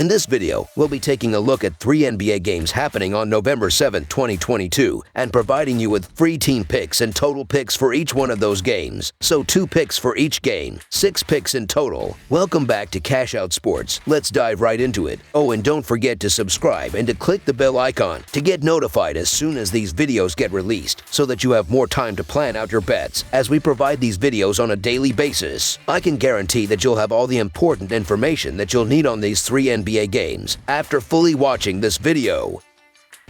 In this video, we'll be taking a look at 3 NBA games happening on November 7, 2022, and providing you with free team picks and total picks for each one of those games. So 2 picks for each game, 6 picks in total. Welcome back to Cash Out Sports. Let's dive right into it. Oh, and don't forget to subscribe and to click the bell icon to get notified as soon as these videos get released, so that you have more time to plan out your bets as we provide these videos on a daily basis. I can guarantee that you'll have all the important information that you'll need on these 3 NBA games after fully watching this video.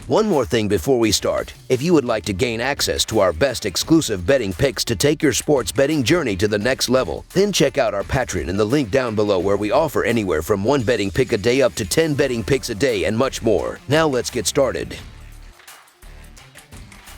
One more thing before we start. If you would like to gain access to our best exclusive betting picks to take your sports betting journey to the next level, then check out our Patreon in the link down below, where we offer anywhere from 1 betting pick a day up to 10 betting picks a day and much more. Now let's get started.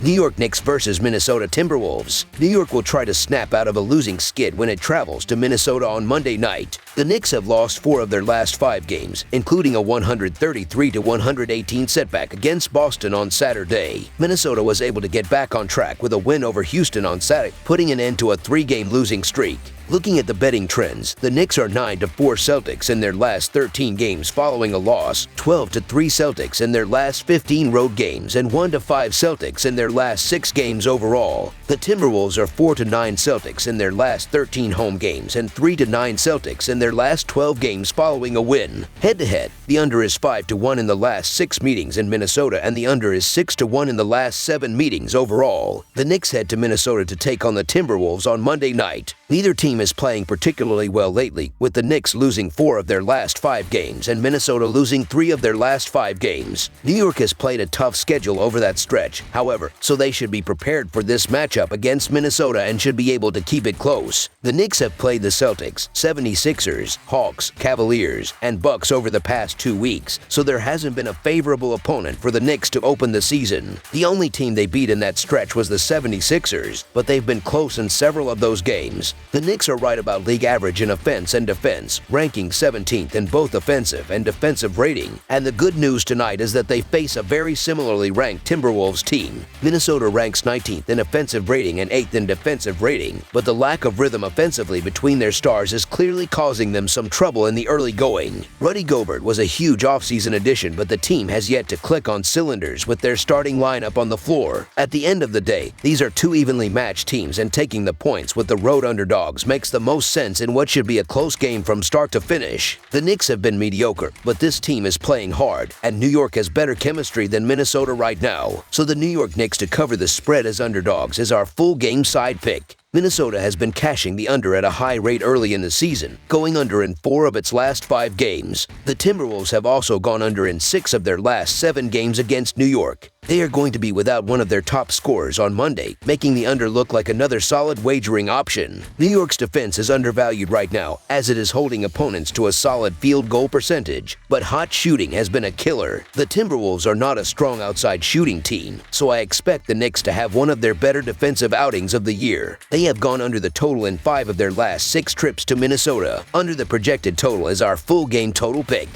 New York Knicks versus Minnesota Timberwolves. New York will try to snap out of a losing skid when it travels to Minnesota on Monday night. The Knicks have lost 4 of their last 5 games, including a 133-118 setback against Boston on Saturday. Minnesota was able to get back on track with a win over Houston on Saturday, putting an end to a 3-game losing streak. Looking at the betting trends, the Knicks are 9-4 Celtics in their last 13 games following a loss, 12-3 Celtics in their last 15 road games, and 1-5 Celtics in their last 6 games overall. The Timberwolves are 4-9 Celtics in their last 13 home games and 3-9 Celtics in their last 12 games following a win. Head-to-head, the under is 5-1 in the last 6 meetings in Minnesota, and the under is 6-1 in the last 7 meetings overall. The Knicks head to Minnesota to take on the Timberwolves on Monday night. Neither team is playing particularly well lately, with the Knicks losing 4 of their last 5 games and Minnesota losing 3 of their last 5 games. New York has played a tough schedule over that stretch, however, so they should be prepared for this matchup against Minnesota and should be able to keep it close. The Knicks have played the Celtics, 76ers, Hawks, Cavaliers, and Bucks over the past 2 weeks, so there hasn't been a favorable opponent for the Knicks to open the season. The only team they beat in that stretch was the 76ers, but they've been close in several of those games. The Knicks are right about league average in offense and defense, ranking 17th in both offensive and defensive rating, and the good news tonight is that they face a very similarly ranked Timberwolves team. Minnesota ranks 19th in offensive rating and 8th in defensive rating, but the lack of rhythm offensively between their stars is clearly causing them some trouble in the early going. Rudy Gobert was a huge offseason addition, but the team has yet to click on cylinders with their starting lineup on the floor. At the end of the day, these are 2 evenly matched teams, and taking the points with the road underdogs makes the most sense in what should be a close game from start to finish. The Knicks have been mediocre, but this team is playing hard, and New York has better chemistry than Minnesota right now. So the New York Knicks to cover the spread as underdogs is our full game side pick. Minnesota has been cashing the under at a high rate early in the season, going under in 4 of its last 5 games. The Timberwolves have also gone under in 6 of their last 7 games against New York. They are going to be without one of their top scorers on Monday, making the under look like another solid wagering option. New York's defense is undervalued right now, as it is holding opponents to a solid field goal percentage, but hot shooting has been a killer. The Timberwolves are not a strong outside shooting team, so I expect the Knicks to have one of their better defensive outings of the year. They have gone under the total in 5 of their last 6 trips to Minnesota. Under the projected total is our full game total pick.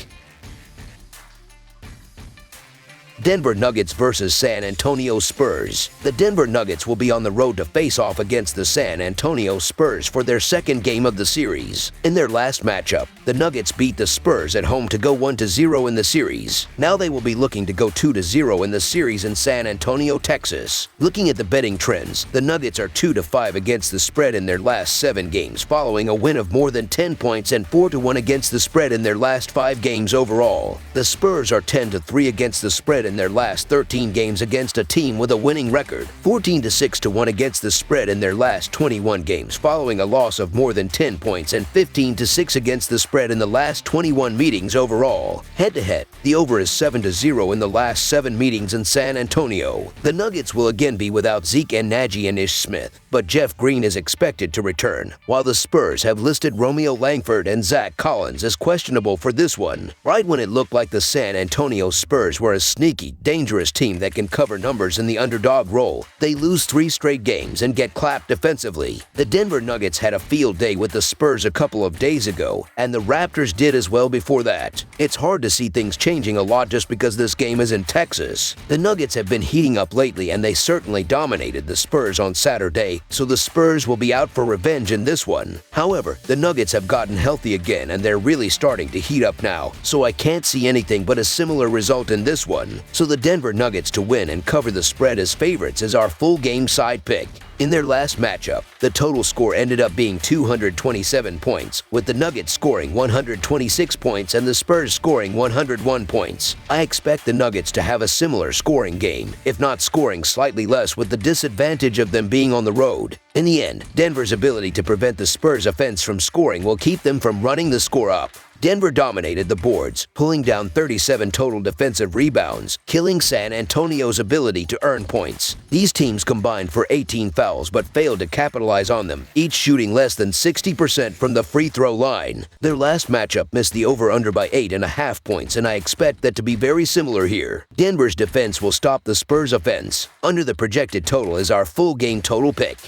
Denver Nuggets versus San Antonio Spurs. The Denver Nuggets will be on the road to face off against the San Antonio Spurs for their 2nd game of the series. In their last matchup, the Nuggets beat the Spurs at home to go 1-0 in the series. Now they will be looking to go 2-0 in the series in San Antonio, Texas. Looking at the betting trends, the Nuggets are 2-5 against the spread in their last 7 games, following a win of more than 10 points, and 4-1 against the spread in their last 5 games overall. The Spurs are 10-3 against the spread in their last 13 games against a team with a winning record, 14-6-1 against the spread in their last 21 games following a loss of more than 10 points, and 15-6 against the spread in the last 21 meetings overall. Head-to-head, the over is 7-0 in the last 7 meetings in San Antonio. The Nuggets will again be without Zeke and Nagy and Ish Smith, but Jeff Green is expected to return, while the Spurs have listed Romeo Langford and Zach Collins as questionable for this one, right when it looked like the San Antonio Spurs were a sneaky streaky, dangerous team that can cover numbers in the underdog role. They lose 3 straight games and get clapped defensively. The Denver Nuggets had a field day with the Spurs a couple of days ago, and the Raptors did as well before that. It's hard to see things changing a lot just because this game is in Texas. The Nuggets have been heating up lately, and they certainly dominated the Spurs on Saturday, so the Spurs will be out for revenge in this one. However, the Nuggets have gotten healthy again, and they're really starting to heat up now, so I can't see anything but a similar result in this one. So the Denver Nuggets to win and cover the spread as favorites is our full game side pick. In their last matchup, the total score ended up being 227 points, with the Nuggets scoring 126 points and the Spurs scoring 101 points. I expect the Nuggets to have a similar scoring game, if not scoring slightly less, with the disadvantage of them being on the road. In the end, Denver's ability to prevent the Spurs' offense from scoring will keep them from running the score up. Denver dominated the boards, pulling down 37 total defensive rebounds, killing San Antonio's ability to earn points. These teams combined for 18 fouls but failed to capitalize on them, each shooting less than 60% from the free throw line. Their last matchup missed the over-under by 8.5 points, and I expect that to be very similar here. Denver's defense will stop the Spurs' offense. Under the projected total is our full game total pick.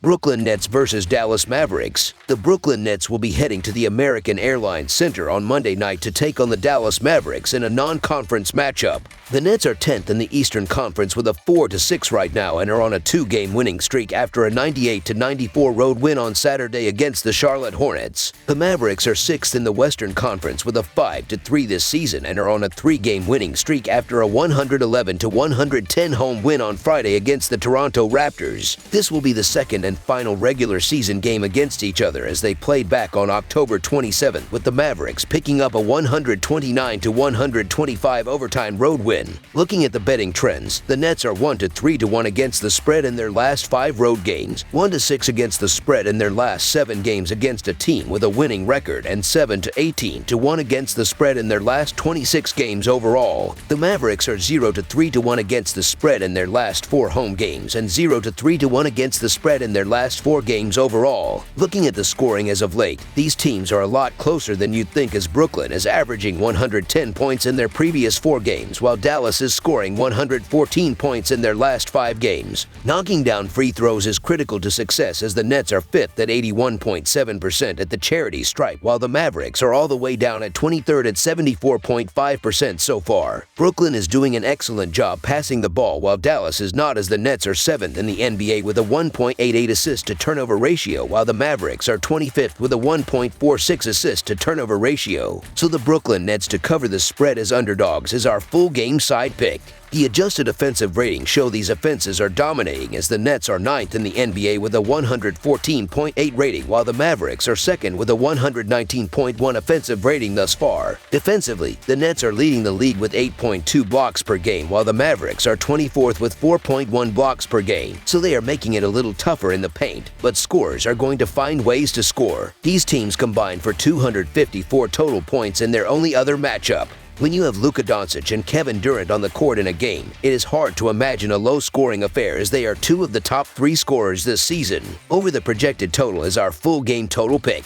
Brooklyn Nets versus Dallas Mavericks. The Brooklyn Nets will be heading to the American Airlines Center on Monday night to take on the Dallas Mavericks in a non-conference matchup. The Nets are 10th in the Eastern Conference with a 4-6 right now and are on a 2-game winning streak after a 98-94 road win on Saturday against the Charlotte Hornets. The Mavericks are 6th in the Western Conference with a 5-3 this season and are on a 3-game winning streak after a 111-110 home win on Friday against the Toronto Raptors. This will be the second and final regular season game against each other as they played back on October 27th, with the Mavericks picking up a 129-125 overtime road win. Looking at the betting trends, the Nets are 1-3-1 against the spread in their last 5 road games, 1-6 against the spread in their last 7 games against a team with a winning record, and 7-18-1 against the spread in their last 26 games overall. The Mavericks are 0-3-1 against the spread in their last 4 home games and 0-3-1 against the spread in their last 4 games overall. Looking at the scoring as of late, these teams are a lot closer than you'd think, as Brooklyn is averaging 110 points in their previous 4 games, while Dallas is scoring 114 points in their last 5 games. Knocking down free throws is critical to success, as the Nets are 5th at 81.7% at the charity stripe, while the Mavericks are all the way down at 23rd at 74.5% so far. Brooklyn is doing an excellent job passing the ball, while Dallas is not, as the Nets are 7th in the NBA with a 1.88 assist to turnover ratio, while the Mavericks are 25th with a 1.46 assist to turnover ratio. So the Brooklyn Nets to cover the spread as underdogs is our full game side pick. The adjusted offensive ratings show these offenses are dominating, as the Nets are 9th in the NBA with a 114.8 rating, while the Mavericks are 2nd with a 119.1 offensive rating thus far. Defensively, the Nets are leading the league with 8.2 blocks per game, while the Mavericks are 24th with 4.1 blocks per game, so they are making it a little tougher in the paint, but scorers are going to find ways to score. These teams combined for 254 total points in their only other matchup. When you have Luka Doncic and Kevin Durant on the court in a game, it is hard to imagine a low-scoring affair, as they are 2 of the top 3 scorers this season. Over the projected total is our full game total pick.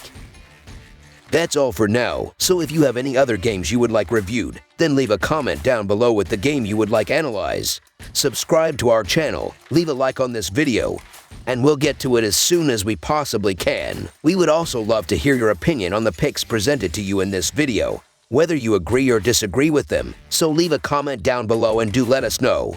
That's all for now, so if you have any other games you would like reviewed, then leave a comment down below with the game you would like analyzed. Subscribe to our channel, leave a like on this video, and we'll get to it as soon as we possibly can. We would also love to hear your opinion on the picks presented to you in this video, whether you agree or disagree with them, so leave a comment down below and do let us know.